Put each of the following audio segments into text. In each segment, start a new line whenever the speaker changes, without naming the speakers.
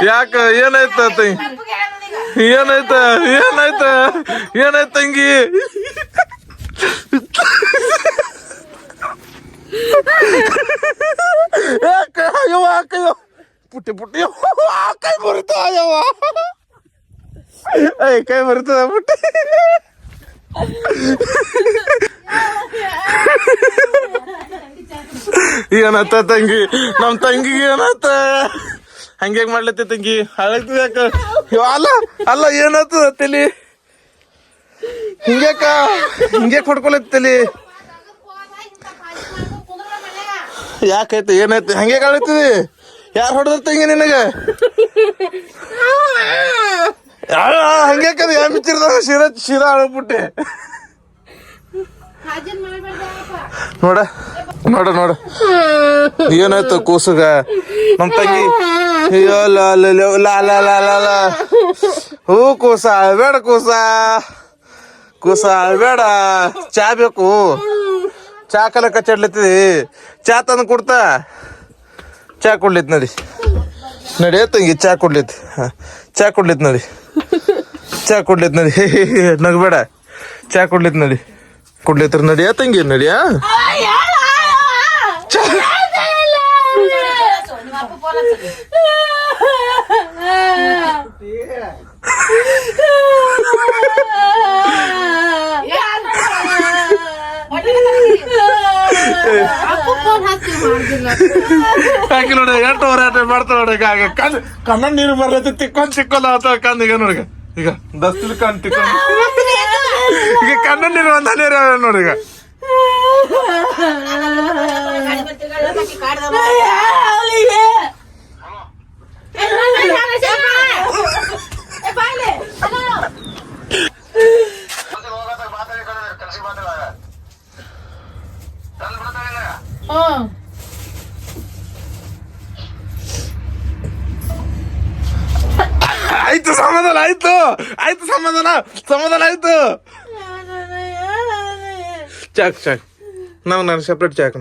ಯಾಕ ಏನಾಯ್ತ ಏನಾಯ್ತ ಏನಾಯ್ತ ಏನಾಯ್ತ ತಂಗಿ ಅಯ್ಯವ್ವ ಅಕ್ಕಯ್ಯೋ ಪುಟ್ಟಿ ಪುಟ್ಟಿ ಕೈ ಬರುತ್ತ ಅಯ್ಯವ್ವ ಅಯ್ಯ ಕೈ ಬರ್ತದ ಪುಟ್ಟಿ ಏನತ್ತ ತಂಗಿ ನಮ್ ತಂಗಿಗೆ ಏನತ್ತ ಹಂಗ್ಯಾಗ ಮಾಡ್ಲತ್ತಿ ತಂಗಿ ಹಾಳಾಗ್ತದ ಯಾಕ ಅಲ್ಲ ಅಲ್ಲ ಏನತ್ತ ತಲಿ ಹಿಂಗ್ಯಾಕ ಹಿಂಗ್ಯಾಕ ಹೊಡ್ಕೊಳತ್ತಲಿ ಯಾಕೈತೆ ಏನೈತೆ ಹಂಗೆ ಕಾಣುತ್ತಿದಿ ಯಾರು ಹೊಡೆದ ತಂಗಿ ನಿನಗ ಹಂಗ್ಯಾಕದ ಯಾ ಮಿಚ್ಚಿರ್ದ ಶಿರಾ ಅಳಬಿಟ್ಟೆ ನೋಡ ನೋಡ ನೋಡ ಏನಾಯ್ತು ಕೂಸುಗ ನಮ್ ತಂಗಿ ಅಯ್ಯೋ ಲ ಹೂ ಕೂಸ ಅಳ್ಬೇಡ ಕೂಸ ಕೂಸ ಅಳ್ಬೇಡ ಚಾ ಬೇಕು ಚಾ ಕಲ ಕಚ್ಚಾಡ್ಲತ್ತಿದಿ ಚಾ ತಂದು ಕೊಡ್ತಾ ಚಾ ಕೊಡ್ಲಿತ್ ನಡಿ ನಡಿ ತಂಗಿ ಚಾ ಕೊಡ್ಲಿತ್ ಚಾ ಕೊಡ್ಲಿತ್ ನಡಿ ಚಾ ಕೊಡ್ಲಿತ್ ನಡಿ ನಗಬೇಡ ಚಾ ಕೊಡ್ಲಿತ್ ನಡಿ ಕೊಡ್ಲಿತ್ರ ನಡಿಯಾ ತಂಗಿ ನಡಿಯಾ ಹಾಕಿ ನೋಡಿ ಎಷ್ಟು ಹೋರಾಟ ಮಾಡ್ತಾವ ನೋಡ ಕಣ್ಣ ನೀರು ಬರ್ಲತ್ತ ತಿಕ್ಕೊಂಡ್ ಸಿಕ್ಕೋಲ್ಲ ಅಥವಾ ಕಂದ ಈಗ ನೋಡಿಗ ಈಗ ದಸ್ತಿಲ್ ಕಣ್ ತಿಕ್ಕೊಂಡ್ ಈಗ ಕಣ್ಣ ನೀರು ಒಂದ ನೀರು ನೋಡಿಗ ಆಯ್ತು ಸಮಾಧಾನ ಆಯ್ತು ಆಯ್ತು ಸಮಾಧಾನ ಆಯ್ತು ಚಾಕ್ ಚಾಕ್ ನಾನು ಸಪ್ರೇಟ್ ಚಾಕ್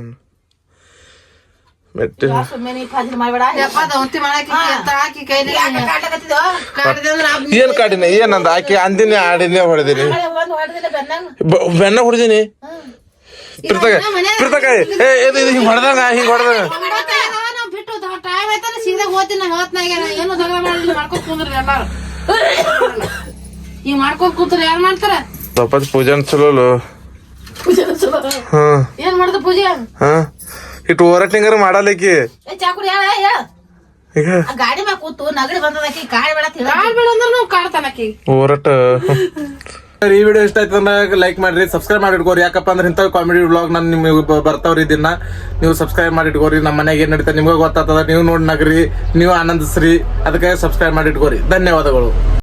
ಏನ್ ಕಾಡಿನ ಏನಂದ ಆಕಿ ಅಂದಿನಿ ಆಡಿನೇ ಹೊಡೆದಿನಿ ಬೆನ್ನ ಹೊಡೆದಿನಿ ಪ್ರೀತಕ ಹಿಂಗ್ ಹೊಡೆದಂಗ ಹಿಂಗ್ ಹೊಡೆದಂಗ ಬಾಪತ್ ಪೂಜಾನ್ ಚಲೋ ಇಟ್ಟು ಹೋರಾಟಂಗಾರ ಮಾಡಲಿಕ್ಕಿ ಈಗ
ಗಾಡಿ ಮ್ಯಾಗ ಕೂತು ನಗಡಿ ಬಂದದಕ್ಕೆ ಕಾಯಿ ಕಾಡ್ತಾನಕಿ
ಹೋರಾಟ ಈ ವಿಡಿಯೋ ಇಷ್ಟ ಆಯ್ತು ಅಂದ್ರೆ ಲೈಕ್ ಮಾಡ್ರಿ ಸಬ್ಸ್ಕ್ರೈಬ್ ಮಾಡಿ ಇಟ್ಕೋರಿ ಯಾಕಪ್ಪ ಅಂದ್ರೆ ಇಂಥ ಕಾಮಿಡಿ ವ್ಲಾಗ್ ನಾನು ನಿಮ್ಗೆ ಬರ್ತಾವ್ರಿ ದಿನ ನೀವು ಸಬ್ಸ್ಕ್ರೈಬ್ ಮಾಡಿ ಇಟ್ಕೋರಿ ನಮ್ಮ ಮನೆಗೆ ಏನ್ ನಡೀತಾ ನಿಮ್ಗೆ ಗೊತ್ತಾಗ್ತದ ನೀವು ನೋಡಿ ನಗ್ರಿ ನೀವು ಆನಂದಿಸ್ರಿ ಅದಕ್ಕೆ ಸಬ್ಸ್ಕ್ರೈಬ್ ಮಾಡಿ ಇಟ್ಕೋರಿ ಧನ್ಯವಾದಗಳು.